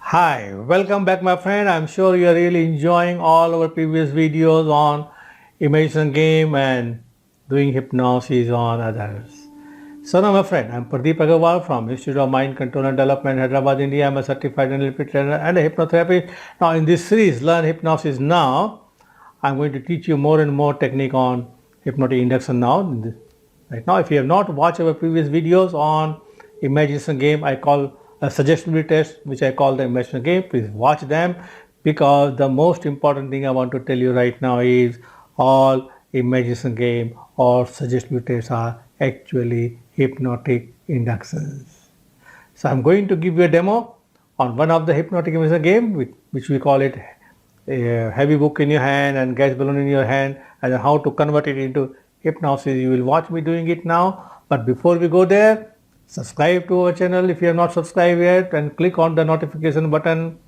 Hi, welcome back my friend. I'm sure you are really enjoying all our previous videos on imagination game and doing hypnosis on others. So now my friend, I'm Pradeep Aggarwal from Institute of Mind Control and Development, Hyderabad, India. I'm a certified NLP trainer and a hypnotherapist. Now in this series, Learn Hypnosis Now, I'm going to teach you more and more technique on hypnotic induction now. Right now, if you have not watched our previous videos on imagination game, I call a suggestibility test, which I call the imagination game. Please watch them, because the most important thing I want to tell you right now is all imagination game or suggestibility tests are actually hypnotic inductions. So I'm going to give you a demo on one of the hypnotic imagination game, which we call it a heavy book in your hand and gas balloon in your hand, and how to convert it into hypnosis. You will watch me doing it now. But before we go there, subscribe to our channel if you have not subscribed yet, and click on the notification button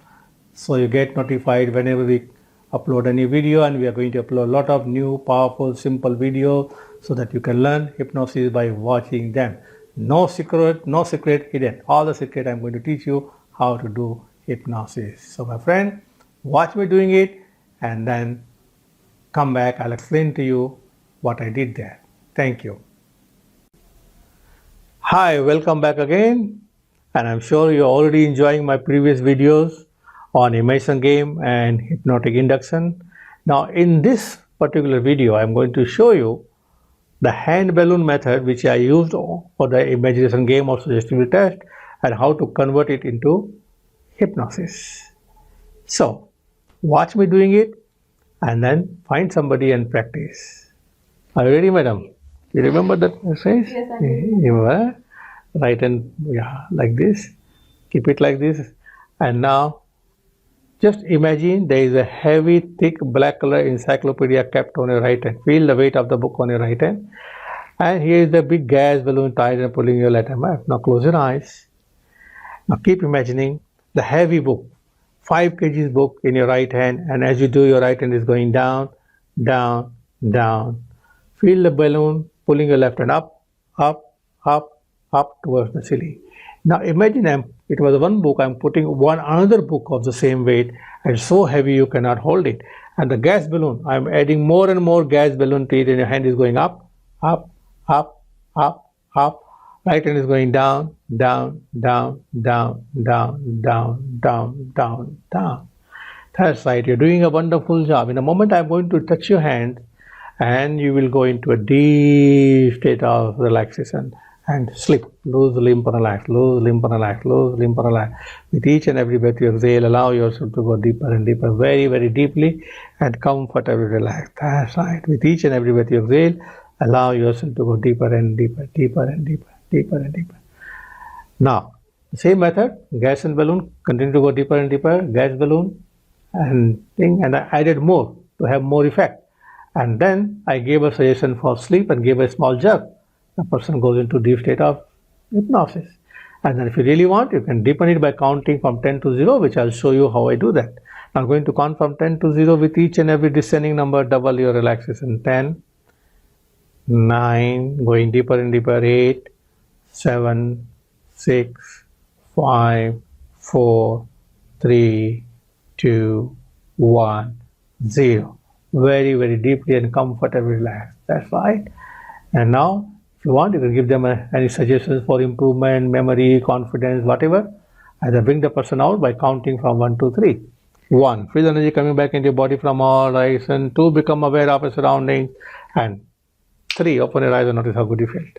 so you get notified whenever we upload a new video. And we are going to upload a lot of new, powerful, simple videos so that you can learn hypnosis by watching them. No secret hidden. All the secret I'm going to teach you how to do hypnosis. So my friend, watch me doing it and then come back. I'll explain to you what I did there. Thank you. Hi, welcome back again, and I'm sure you're already enjoying my previous videos on imagination game and hypnotic induction. Now in this particular video, I'm going to show you the hand balloon method which I used for the imagination game or suggestibility test, and how to convert it into hypnosis. So watch me doing it and then find somebody and practice. Are you ready, madam? You remember that exercise? Yes, I do. You were right, and yeah, like this. Keep it like this. And now just imagine there is a heavy, thick, black color encyclopedia kept on your right hand. Feel the weight of the book on your right hand. And here is the big gas balloon tied and pulling your letter map. Now close your eyes. Now keep imagining the heavy book, 5 kgs book in your right hand, and as you do, your right hand is going down, down, down. Feel the balloon pulling your left hand up, up, up, up towards the ceiling. Now imagine it was one book, I'm putting another book of the same weight, and so heavy you cannot hold it. And the gas balloon, I'm adding more and more gas balloon to it, and your hand is going up, up, up, up, up. Right hand is going down, down, down, down, down, down, down, down, down. That's right, you're doing a wonderful job. In a moment, I'm going to touch your hand, and you will go into a deep state of relaxation and sleep. Lose, limp, and relax, lose, limp, and relax, lose, limp, and relax. With each and every breath you exhale, allow yourself to go deeper and deeper, very, very deeply, and comfortably relax. That's right. With each and every breath you exhale, allow yourself to go deeper and deeper, deeper and deeper, deeper and deeper. Now, the same method, gas and balloon, continue to go deeper and deeper, gas balloon and thing, and I added more to have more effect. And then I gave a suggestion for sleep and gave a small jerk. The person goes into deep state of hypnosis. And then if you really want, you can deepen it by counting from 10 to 0, which I'll show you how I do that. I'm going to count from 10 to 0 with each and every descending number, double your relaxation. 10, 9, going deeper and deeper, 8, 7, 6, 5, 4, 3, 2, 1, 0. Very, very deeply and comfortably relaxed. That's right. And now, if you want, you can give them any suggestions for improvement, memory, confidence, whatever. Either bring the person out by counting from 1 to 3. 1. Feel the energy coming back into your body from all directions. 2. Become aware of your surroundings. And 3. Open your eyes and notice how good you felt.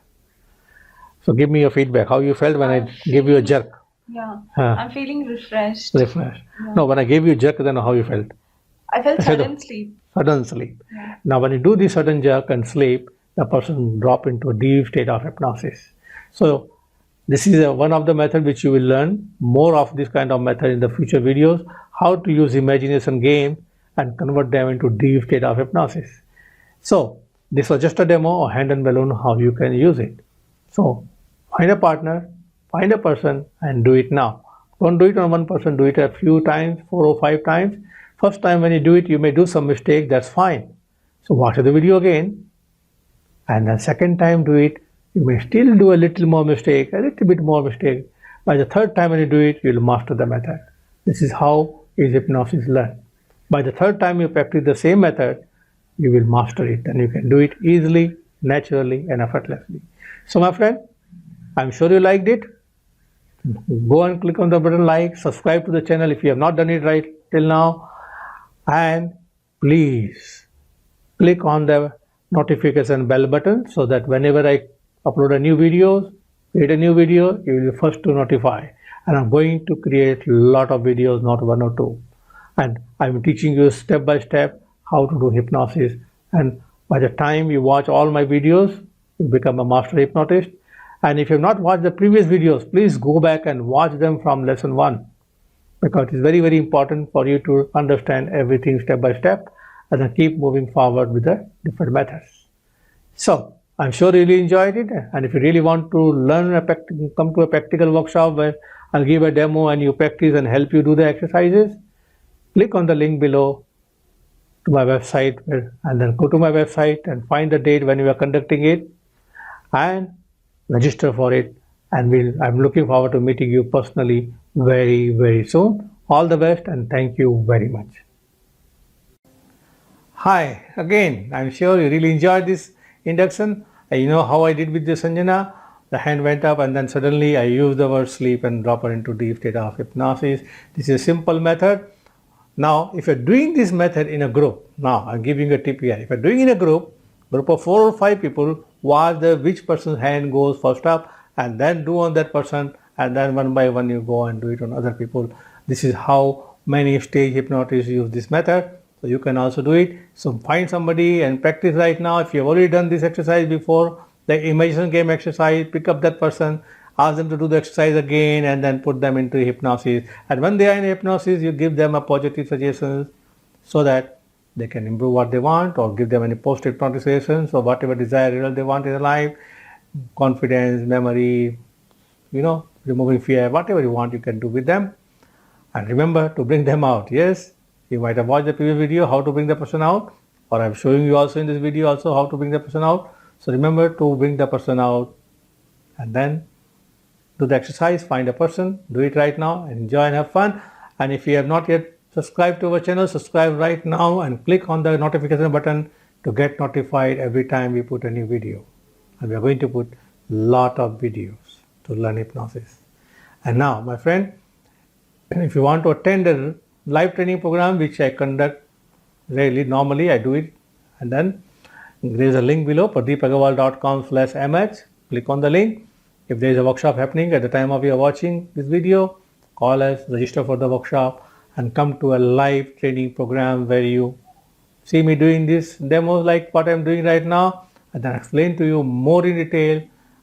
So give me your feedback. How you felt when I gave you a jerk? Yeah, I'm feeling refreshed. Refreshed. Yeah. No, when I gave you a jerk, then how you felt? I felt sudden sleep. Sudden sleep. Yeah. Now when you do this sudden jerk and sleep, the person drop into a deep state of hypnosis. So this is one of the methods which you will learn more of this kind of method in the future videos, how to use imagination game and convert them into deep state of hypnosis. So this was just a demo of hand and balloon, how you can use it. So find a partner, find a person and do it now. Don't do it on one person, do it a few times, 4 or 5 times. First time when you do it, you may do some mistake, that's fine. So watch the video again, and the second time do it, you may still do a little more mistake, a little bit more mistake. By the third time when you do it, you'll master the method. This is how is hypnosis learned. By the third time you practice the same method, you will master it and you can do it easily, naturally and effortlessly. So my friend, I'm sure you liked it. Go and click on the button like, subscribe to the channel if you have not done it right till now, and please click on the notification bell button so that whenever I upload a new video, create a new video, you will be first to notify. And I'm going to create a lot of videos, not one or two. And I'm teaching you step by step how to do hypnosis. And by the time you watch all my videos, you become a master hypnotist. And if you have not watched the previous videos, please go back and watch them from lesson 1, because it's very, very important for you to understand everything step by step and then keep moving forward with the different methods. So I'm sure you really enjoyed it. And if you really want to learn, come to a practical workshop where I'll give a demo and you practice and help you do the exercises, click on the link below to my website and then go to my website and find the date when we are conducting it and register for it. And I'm looking forward to meeting you personally very, very soon. All the best and thank you very much. Hi again. I'm sure you really enjoyed this induction. You know how I did with the Sanjana. The hand went up and then suddenly I used the word sleep and drop her into deep state of hypnosis. This is a simple method. Now, if you're doing this method in a group, now I'm giving a tip here. If you're doing in a group of 4 or 5 people, watch which person's hand goes first up and then do on that person, and then one by one you go and do it on other people. This is how many stage hypnotists use this method. So you can also do it. So find somebody and practice right now. If you've already done this exercise before, the imagination game exercise, pick up that person, ask them to do the exercise again and then put them into hypnosis. And when they are in hypnosis, you give them a positive suggestions so that they can improve what they want, or give them any post-hypnotic suggestions or whatever desired result they want in their life, confidence, memory, removing fear, whatever you want you can do with them. And remember to bring them out. Yes, you might have watched the previous video how to bring the person out, or I'm showing you also in this video also how to bring the person out. So remember to bring the person out and then do the exercise, find a person, do it right now, enjoy and have fun. And if you have not yet subscribed to our channel, subscribe right now and click on the notification button to get notified every time we put a new video. And we are going to put a lot of videos to learn hypnosis. And now, my friend, if you want to attend a live training program which I conduct rarely, normally I do it, and then there is a link below, pradeepaggarwal.com/mh. Click on the link. If there is a workshop happening at the time of your watching this video, call us, register for the workshop and come to a live training program where you see me doing this demos like what I am doing right now, and then explain to you more in detail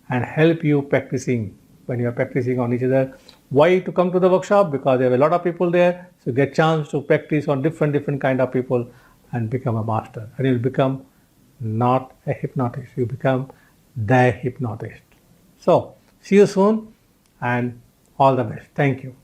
and help you practicing when you are practicing on each other. Why to come to the workshop? Because there are a lot of people there, so you get chance to practice on different kind of people and become a master. And you will become not a hypnotist, you become the hypnotist. So see you soon and all the best. Thank you.